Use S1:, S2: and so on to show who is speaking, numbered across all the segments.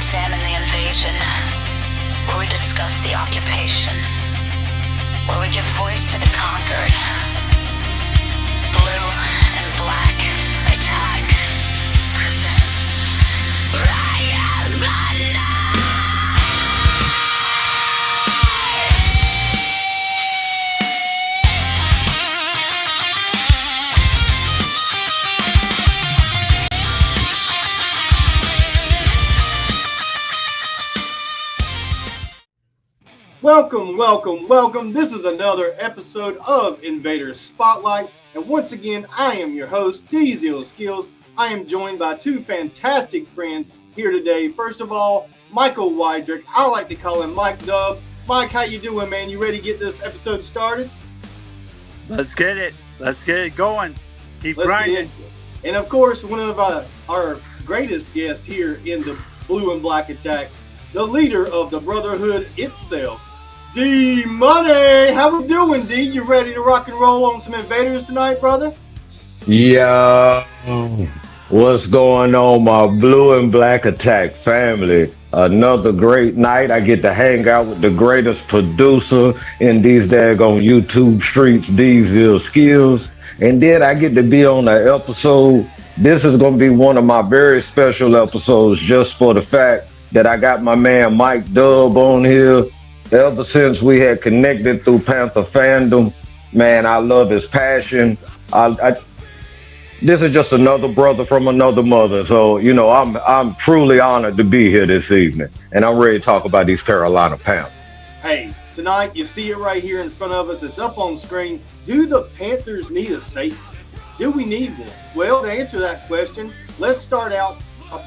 S1: examine the invasion, where we discuss the occupation, where we give voice to the conquered. Blue and Black Attack presents Rise of the
S2: Welcome. This is another episode of Invaders Spotlight. And once again, I am your host, DEEZE. I am joined by two fantastic friends here today. First of all, Michael Wydrick. I like to call him Mike Dub. Mike, how you doing, man? You ready to get this episode started?
S3: Let's get it going. Keep grinding.
S2: And of course, one of our greatest guests here in the Blue and Black Attack, the leader of the Brotherhood itself, D Money. How we doing, D? You ready to rock and roll on some invaders tonight, brother?
S4: Yeah. What's going on, my Blue and Black Attack family? Another great night. I get to hang out with the greatest producer in these daggone YouTube streets, DEEZE. And then I get to be on an episode. This is going to be one of my very special episodes just for the fact that I got my man Mike Dub on here. Ever since we had connected through Panther fandom, man, I love his passion. This is just another brother from another mother. So, you know, I'm truly honored to be here this evening. And I'm ready to talk about these Carolina Panthers.
S2: Hey, tonight you see it right here in front of us. It's up on screen. Do the Panthers need a safety? Do we need one? Well, to answer that question, let's start out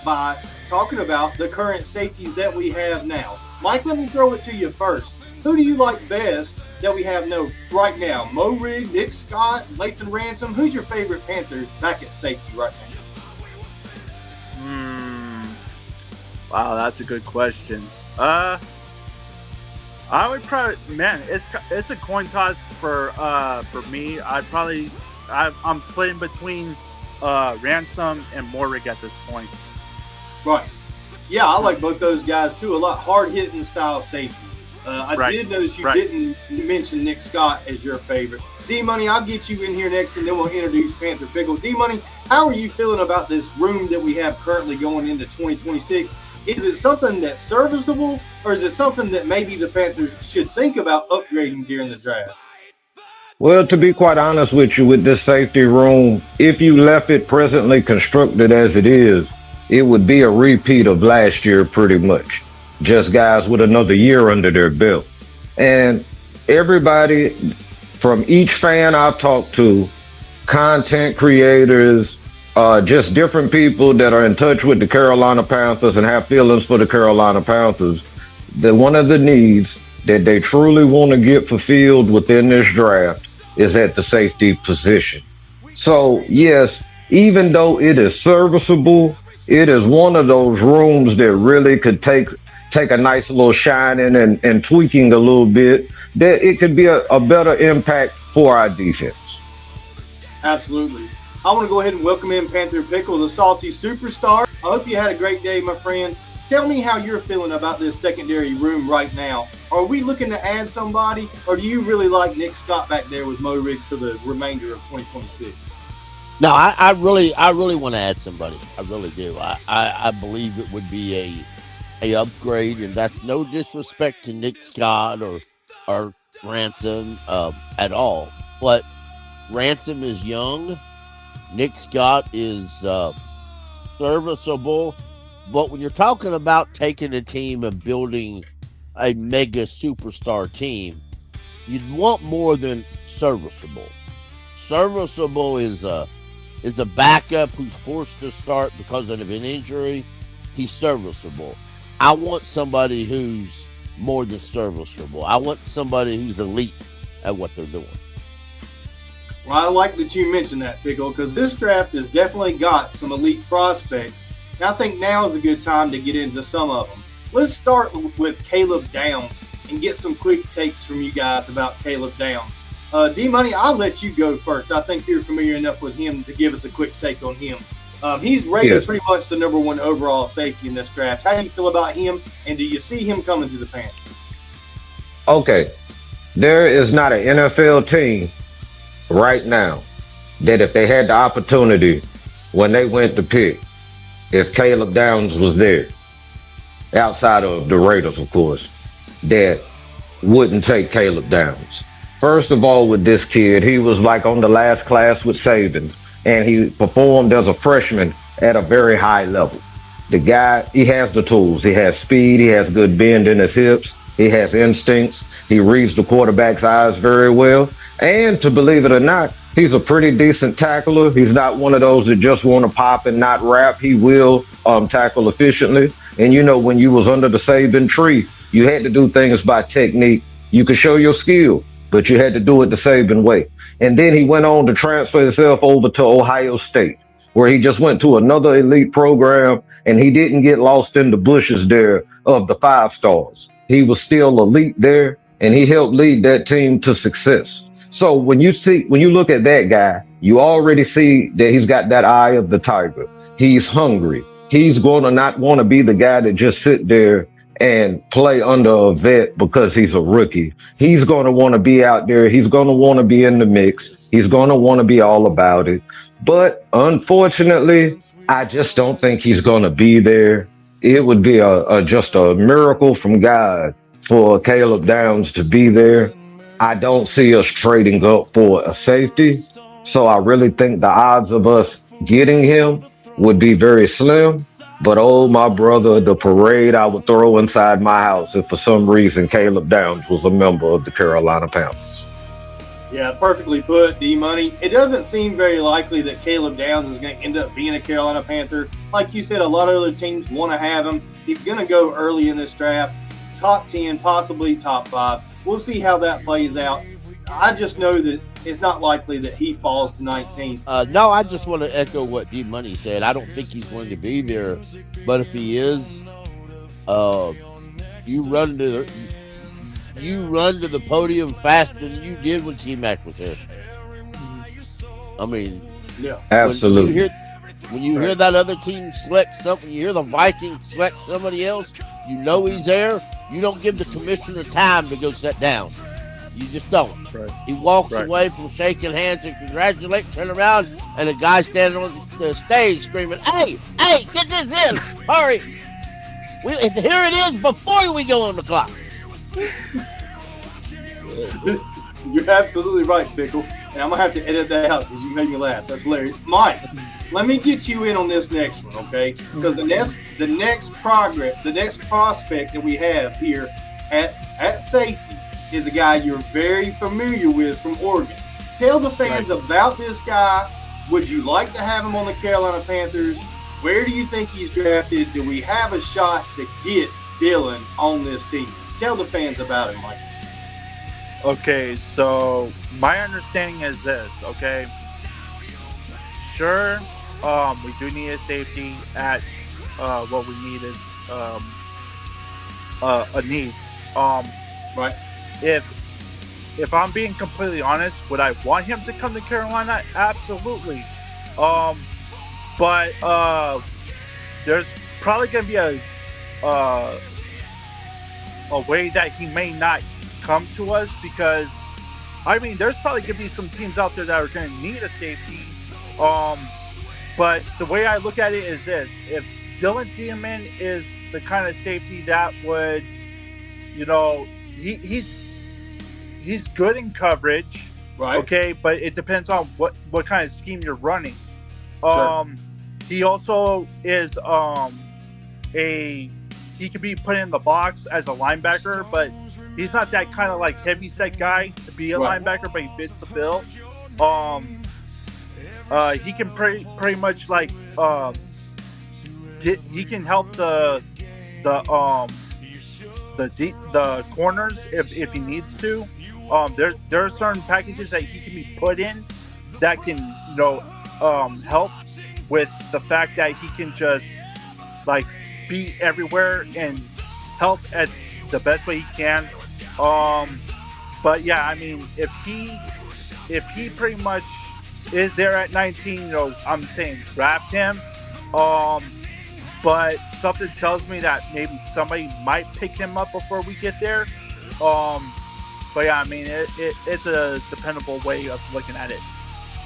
S2: by talking about the current safeties that we have now. Mike, let me throw it to you first. Who do you like best that we have right now? Mo Rig, Nick Scott, Lathan Ransom. Who's your favorite Panthers back at safety right
S3: now? Wow, that's a good question. I would probably, man, it's a coin toss for me. I'm splitting between Ransom and Morig at this point.
S2: Right. Yeah, I like both those guys too. A lot hard-hitting style safety. I did notice you didn't mention Nick Scott as your favorite. D-Money, I'll get you in here next, and then we'll introduce Panther Pickle. D-Money, how are you feeling about this room that we have currently going into 2026? Is it something that's serviceable, or is it something that maybe the Panthers should think about upgrading during the draft?
S4: Well, to be quite honest with you, with this safety room, if you left it presently constructed as it is, it would be a repeat of last year pretty much. Just guys with another year under their belt. And everybody from each fan I've talked to, content creators, just different people that are in touch with the Carolina Panthers and have feelings for the Carolina Panthers, that one of the needs that they truly want to get fulfilled within this draft is at the safety position. So yes, even though it is serviceable, it is one of those rooms that really could take a nice little shining and tweaking a little bit, that it could be a better impact for our defense.
S2: Absolutely. I want to go ahead and welcome in Panther Pickle, the salty superstar. I hope you had a great day, my friend. Tell me how you're feeling about this secondary room right now. Are we looking to add somebody, or do you really like Nick Scott back there with Mo Rig for the remainder of 2026?
S5: No, I really want to add somebody. I really do. I believe it would be a upgrade, and that's no disrespect to Nick Scott or Ransom at all. But Ransom is young. Nick Scott is serviceable. But when you're talking about taking a team and building a mega superstar team, you'd want more than serviceable. Serviceable is a backup who's forced to start because of an injury. He's serviceable. I want somebody who's more than serviceable. I want somebody who's elite at what they're doing.
S2: Well, I like that you mentioned that, Pickle, because this draft has definitely got some elite prospects. And I think now is a good time to get into some of them. Let's start with Caleb Downs and get some quick takes from you guys about Caleb Downs. D-Money, I'll let you go first. I think you're familiar enough with him to give us a quick take on him. He's rated
S4: Yes.
S2: pretty much the number one overall safety in this draft. How do you feel about him, and do you see him coming to the Panthers?
S4: Okay. There is not an NFL team right now that if they had the opportunity when they went to pick, if Caleb Downs was there, outside of the Raiders, of course, that wouldn't take Caleb Downs. First of all, with this kid, he was like on the last class with Saban, and he performed as a freshman at a very high level. The guy, he has the tools. He has speed. He has good bend in his hips. He has instincts. He reads the quarterback's eyes very well. And to believe it or not, he's a pretty decent tackler. He's not one of those that just want to pop and not rap. He will tackle efficiently. And you know, when you was under the Saban tree, you had to do things by technique. You could show your skill, but you had to do it the Saban way. And then he went on to transfer himself over to Ohio State, where he just went to another elite program and he didn't get lost in the bushes there of the five stars. He was still elite there and he helped lead that team to success. So when you look at that guy, you already see that he's got that eye of the tiger. He's hungry. He's going to not want to be the guy that just sit there and play under a vet because he's a rookie. He's going to want to be out there. He's going to want to be in the mix. He's going to want to be all about it. But unfortunately, I just don't think he's going to be there. It would be just a miracle from God for Caleb Downs to be there. I don't see us trading up for a safety. So I really think the odds of us getting him would be very slim. But oh, my brother, the parade I would throw inside my house if for some reason Caleb Downs was a member of the Carolina Panthers.
S2: Yeah, perfectly put, D Money. It doesn't seem very likely that Caleb Downs is going to end up being a Carolina Panther. Like you said, a lot of other teams want to have him. He's going to go early in this draft, top 10, possibly top 5. We'll see how that plays out. I just know that it's not likely that he falls to 19.
S5: No, I just want to echo what D Money said. I don't think he's going to be there, but if he is, you run to the podium faster than you did when T-Mac was here. I mean,
S2: Yeah,
S4: Absolutely.
S5: when you hear that other team select something, you hear the Vikings select somebody else, you know he's there. You don't give the commissioner time to go sit down. You just don't.
S3: Right.
S5: He walks
S3: Right.
S5: away from shaking hands and congratulate, turn around, and a guy standing on the stage screaming, "Hey, get this in! Hurry! Here it is before we go on the clock."
S2: you're absolutely right, Pickle. And I'm going to have to edit that out because you made me laugh. That's hilarious. Mike, let me get you in on this next one, okay? Because the next prospect that we have here at safety is a guy you're very familiar with from Oregon. Tell the fans about this guy. Would you like to have him on the Carolina Panthers? Where do you think he's drafted? Do we have a shot to get Dylan on this team? Tell the fans about him, Mike.
S3: Okay, so my understanding is this, okay? Sure, we do need a safety at what we need is a need.
S2: Right.
S3: If I'm being completely honest, would I want him to come to Carolina? Absolutely. But there's probably gonna be a way that he may not come to us because I mean there's probably gonna be some teams out there that are gonna need a safety. But the way I look at it is this: if Dylan Diamond is the kind of safety that would, you know, he's good in coverage,
S2: Right.
S3: okay, but it depends on what kind of scheme you're running.
S2: Sure.
S3: He also is he could be put in the box as a linebacker, but he's not that kind of like heavy set guy to be a
S2: Right.
S3: linebacker, but he fits the bill. He can pretty much like he can help the corners if he needs to. There are certain packages that he can be put in that can help with the fact that he can just like be everywhere and help at the best way he can. But yeah, I mean, if he pretty much is there at 19, I'm saying draft him Um, but something tells me that maybe somebody might pick him up before we get there. Um, but yeah, I mean, it's a dependable way of looking at it.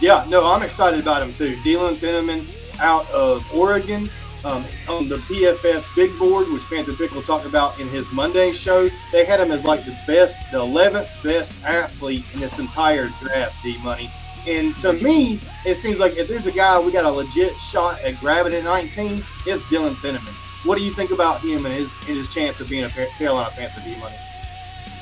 S2: Yeah, no, I'm excited about him too. Dylan Finneman out of Oregon on the PFF big board, which Panther Pickle talked about in his Monday show. They had him as like the 11th best athlete in this entire draft, D-Money. And to me, it seems like if there's a guy we got a legit shot at grabbing at 19, it's Dylan Finneman. What do you think about him and his chance of being a Carolina Panther, D-Money?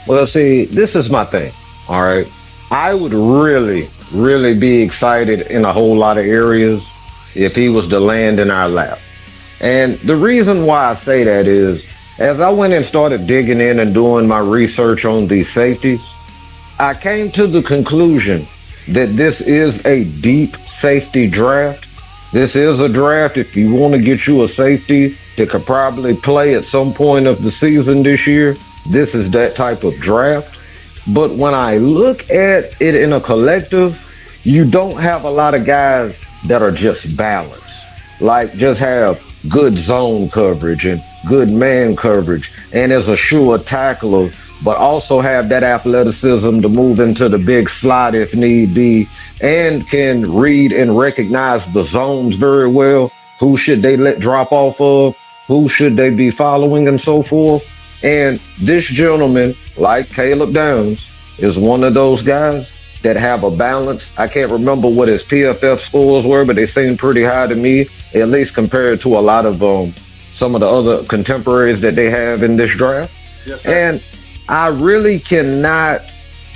S4: Well, see, this is my thing. All right. I would really, really be excited in a whole lot of areas if he was to land in our lap. And the reason why I say that is as I went and started digging in and doing my research on these safeties, I came to the conclusion that this is a deep safety draft. This is a draft if you want to get you a safety that could probably play at some point of the season this year. This is that type of draft. But when I look at it in a collective, you don't have a lot of guys that are just balanced. Like just have good zone coverage and good man coverage and is a sure tackler, but also have that athleticism to move into the big slot if need be and can read and recognize the zones very well. Who should they let drop off of? Who should they be following and so forth? And this gentleman, like Caleb Downs, is one of those guys that have a balance. I can't remember what his PFF scores were, but they seem pretty high to me, at least compared to a lot of some of the other contemporaries that they have in this draft.
S2: Yes, sir.
S4: And I really cannot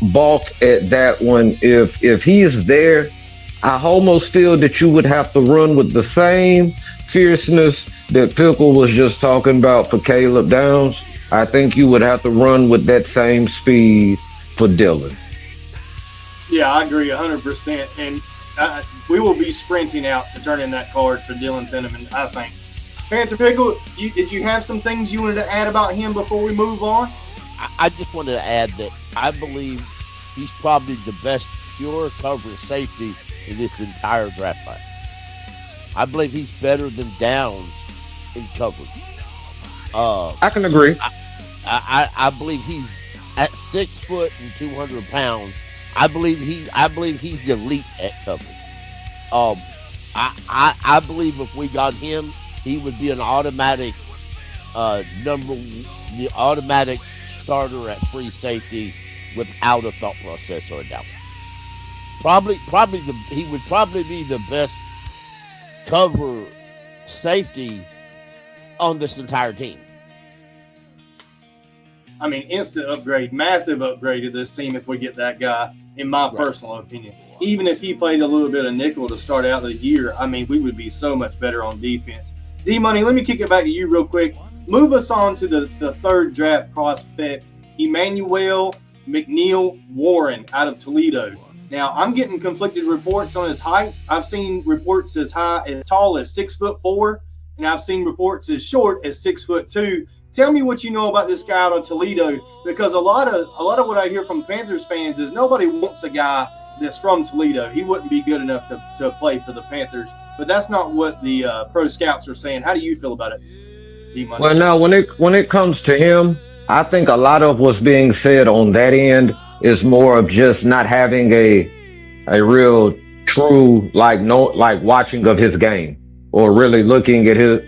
S4: balk at that one. If he is there, I almost feel that you would have to run with the same fierceness that Pickle was just talking about for Caleb Downs. I think you would have to run with that same speed for Dylan.
S2: Yeah, I agree 100%. And we will be sprinting out to turn in that card for Dylan Finneman, I think. Panther Pickle, did you have some things you wanted to add about him before we move on?
S5: I just wanted to add that I believe he's probably the best pure coverage safety in this entire draft class. I believe he's better than Downs in coverage.
S4: I can agree.
S5: I believe he's at 6 foot and 200 pounds. I believe he's elite at coverage. I believe if we got him, he would be an automatic the automatic starter at free safety without a thought process or a doubt. He would probably be the best cover safety on this entire team.
S2: I mean, instant upgrade, massive upgrade to this team if we get that guy, in my personal opinion. Even if he played a little bit of nickel to start out the year, I mean, we would be so much better on defense. D-Money, let me kick it back to you real quick. Move us on to the third draft prospect, Emmanuel McNeil Warren out of Toledo. Now, I'm getting conflicted reports on his height. I've seen reports as tall as 6'4", and I've seen reports as short as 6'2". Tell me what you know about this guy out of Toledo, because a lot of what I hear from Panthers fans is nobody wants a guy that's from Toledo. He wouldn't be good enough to play for the Panthers, but that's not what the pro scouts are saying. How do you feel about it, D-Money?
S4: Well, now when it comes to him, I think a lot of what's being said on that end is more of just not having a real true like watching of his game or really looking at his.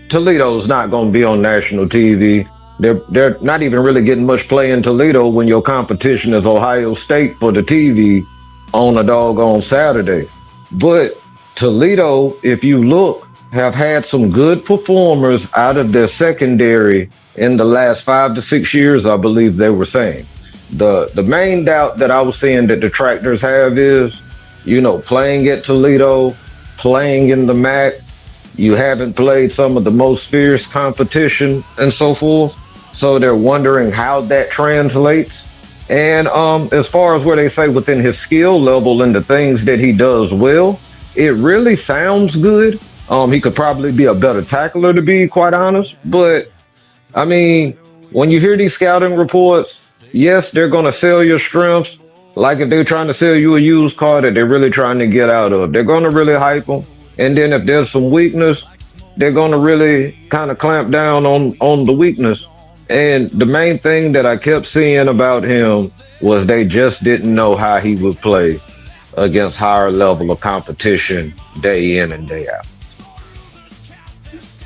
S4: Toledo's not going to be on national TV. They're not even really getting much play in Toledo when your competition is Ohio State for the TV on a doggone Saturday. But Toledo, if you look, have had some good performers out of their secondary in the last 5 to 6 years, I believe they were saying. The main doubt that I was seeing that detractors have is, playing at Toledo, playing in the MAC, you haven't played some of the most fierce competition and so forth. So they're wondering how that translates. And as far as where they say within his skill level and the things that he does well, it really sounds good. He could probably be a better tackler, to be quite honest. But, I mean, when you hear these scouting reports, yes, they're going to sell your strengths. Like if they're trying to sell you a used car that they're really trying to get out of, they're going to really hype them. And then if there's some weakness, they're going to really kind of clamp down on the weakness. And the main thing that I kept seeing about him was they just didn't know how he would play against higher level of competition day in and day out.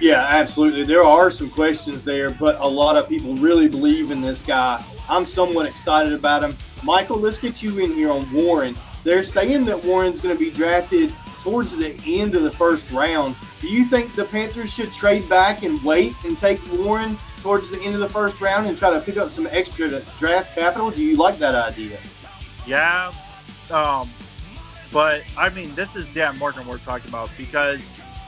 S2: Yeah, absolutely. There are some questions there, but a lot of people really believe in this guy. I'm somewhat excited about him. Michael, let's get you in here on Warren. They're saying that Warren's going to be drafted towards the end of the first round. Do you think the Panthers should trade back and wait and take Warren towards the end of the first round and try to pick up some extra draft capital? Do you like that idea?
S3: Yeah, but I mean, this is Dan Morgan we're talking about because,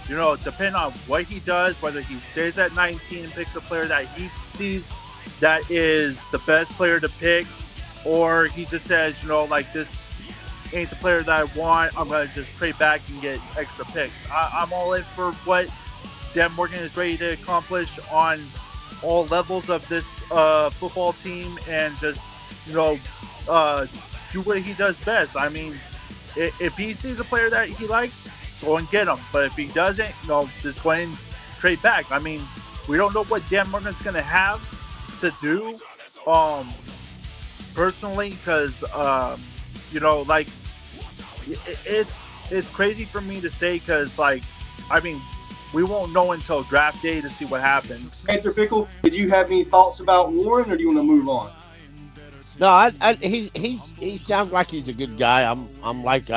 S3: depending on what he does, whether he stays at 19 and picks a player that he sees that is the best player to pick, or he just says, this ain't the player that I want, I'm going to just trade back and get extra picks. I'm all in for what Dan Morgan is ready to accomplish on all levels of this football team and just, do what he does best. I mean, if he sees a player that he likes, go and get him. But if he doesn't, just go ahead and trade back. I mean, we don't know what Dan Morgan's going to have to do personally because, it's crazy for me to say because, we won't know until draft day to see what happens.
S2: Panther Pickle, did you have any thoughts about Warren, or do you want to move on?
S5: No, he sounds like he's a good guy. I'm like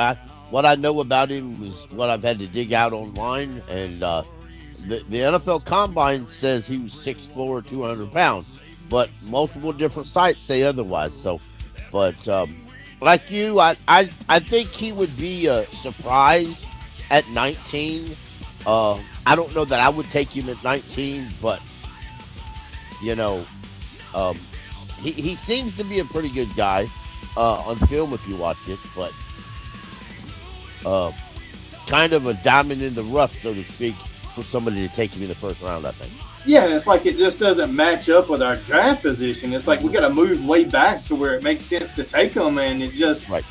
S5: what I know about him is what I've had to dig out online, and the NFL Combine says he was 6'4", 200 pounds, but multiple different sites say otherwise. So, but like you, I think he would be a surprise at 19. I don't know that I would take him at 19, but he seems to be a pretty good guy on film if you watch it, but kind of a diamond in the rough, so to speak, for somebody to take him in the first round, I think.
S2: Yeah, and it's like it just doesn't match up with our draft position. It's like we got to move way back to where it makes sense to take him, and it just
S5: right.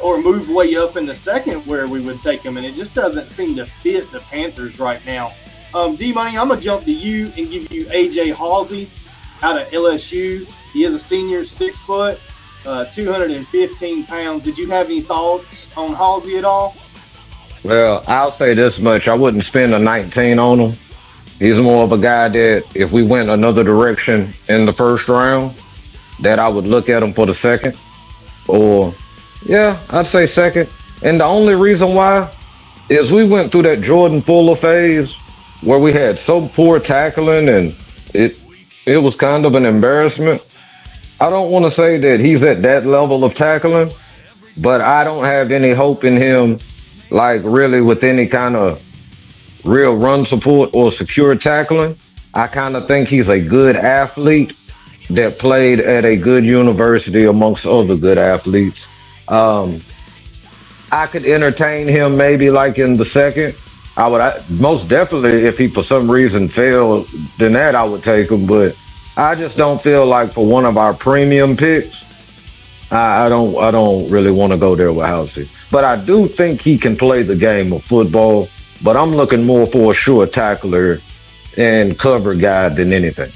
S2: Or move way up in the second where we would take him, and it just doesn't seem to fit the Panthers right now. D-Money, I'm going to jump to you and give you A.J. Halsey out of LSU. He is a senior, 6 foot, 215 pounds. Did you have any thoughts on Halsey at all?
S4: Well, I'll say this much. I wouldn't spend a 19 on him. He's more of a guy that if we went another direction in the first round, that I would look at him for the second. Or, yeah, I'd say second. And the only reason why is we went through that Jordan Fuller phase where we had so poor tackling and it was kind of an embarrassment. I don't want to say that he's at that level of tackling, but I don't have any hope in him, like really with any kind of real run support or secure tackling. I kind of think he's a good athlete that played at a good university amongst other good athletes. I could entertain him maybe like in the second. Most definitely if he for some reason failed, then that I would take him. But I just don't feel like for one of our premium picks, I don't really want to go there with Halsey. But I do think he can play the game of football. But I'm looking more for a sure tackler and cover guy than anything.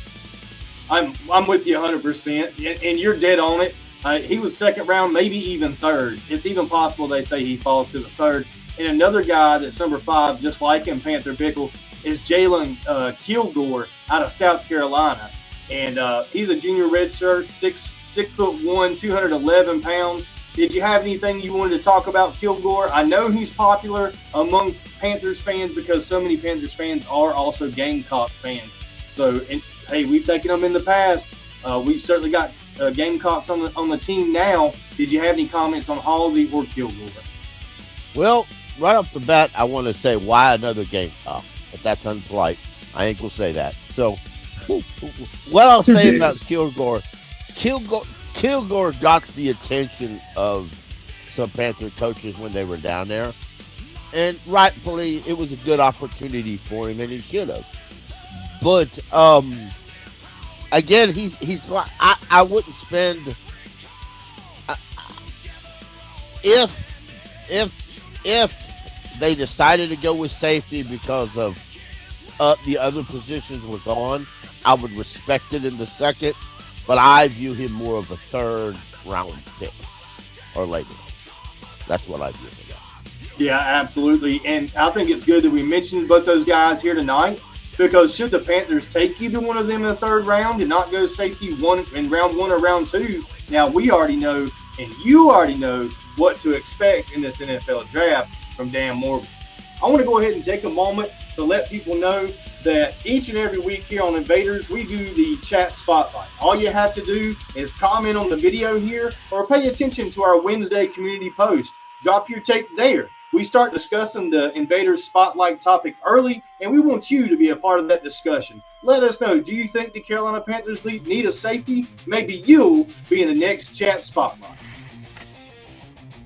S2: I'm with you 100%, and you're dead on it. He was second round, maybe even third. It's even possible they say he falls to the third. And another guy that's number 5, just like him, Panther Pickle, is Jalen Kilgore out of South Carolina. And he's a junior redshirt, 6'1", 211 pounds. Did you have anything you wanted to talk about Kilgore? I know he's popular among Panthers fans because so many Panthers fans are also Gamecock fans. So, hey, we've taken them in the past. We've certainly got Gamecocks on the team now. Did you have any comments on Halsey or Kilgore?
S5: Well, right off the bat, I want to say why another Gamecock, but that's unpolite. I ain't gonna say that. So, what I'll say about Kilgore got the attention of some Panther coaches when they were down there, and rightfully, it was a good opportunity for him, and he should have. But again, he's like I wouldn't spend if they decided to go with safety because of the other positions were gone, I would respect it in the second, but I view him more of a third round pick or later. That's what I view him as.
S2: Yeah, absolutely. And I think it's good that we mentioned both those guys here tonight, because should the Panthers take either one of them in the third round and not go safety one in round one or round two, now we already know, and you already know, what to expect in this NFL draft from Dan Morgan. I want to go ahead and take a moment to let people know that each and every week here on Invaders, we do the chat spotlight. All you have to do is comment on the video here or pay attention to our Wednesday community post. Drop your take there. We start discussing the Invaders spotlight topic early, and we want you to be a part of that discussion. Let us know, do you think the Carolina Panthers need a safety? Maybe you'll be in the next chat spotlight.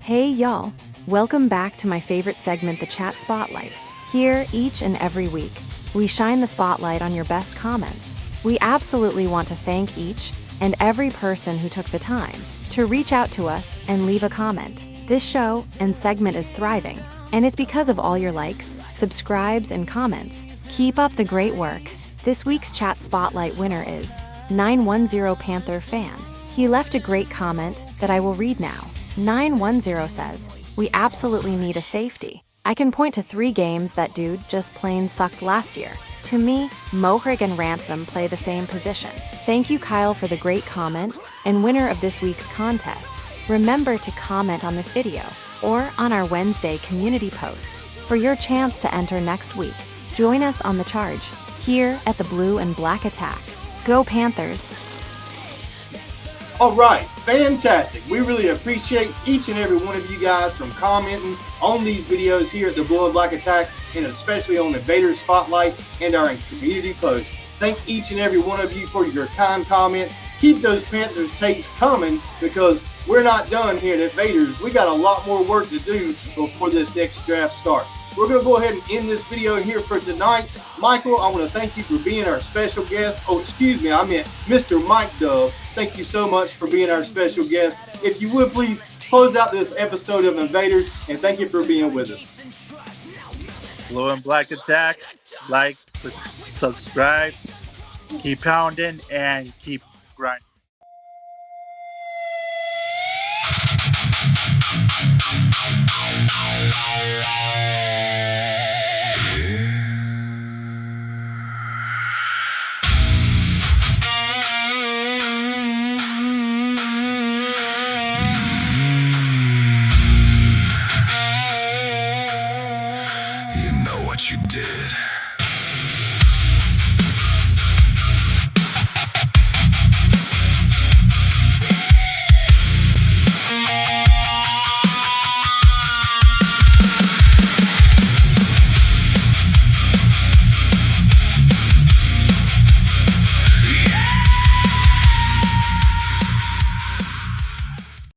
S6: Hey y'all, welcome back to my favorite segment, the Chat Spotlight. Here, each and every week, we shine the spotlight on your best comments. We absolutely want to thank each and every person who took the time to reach out to us and leave a comment. This show and segment is thriving, and it's because of all your likes, subscribes, and comments. Keep up the great work. This week's Chat Spotlight winner is 910 Panther Fan. He left a great comment that I will read now. 910 says, "We absolutely need a safety. I can point to 3 games that dude just plain sucked last year. To me, Mohrig and Ransom play the same position." Thank you, Kyle, for the great comment and winner of this week's contest. Remember to comment on this video or on our Wednesday community post for your chance to enter next week. Join us on the charge here at the Blue and Black Attack. Go Panthers!
S2: All right, fantastic. We really appreciate each and every one of you guys from commenting on these videos here at the Blue and Black Attack, and especially on the Invaders Spotlight and our community post. Thank each and every one of you for your kind comments. Keep those Panthers takes coming, because we're not done here at Invaders. We got a lot more work to do before this next draft starts. We're going to go ahead and end this video here for tonight. Michael, I want to thank you for being our special guest. Oh, excuse me, I meant Mr. Mike Dove. Thank you so much for being our special guest. If you would, please close out this episode of Invaders, and thank you for being with us.
S3: Blue and Black Attack. Like, subscribe, keep pounding, and keep grinding.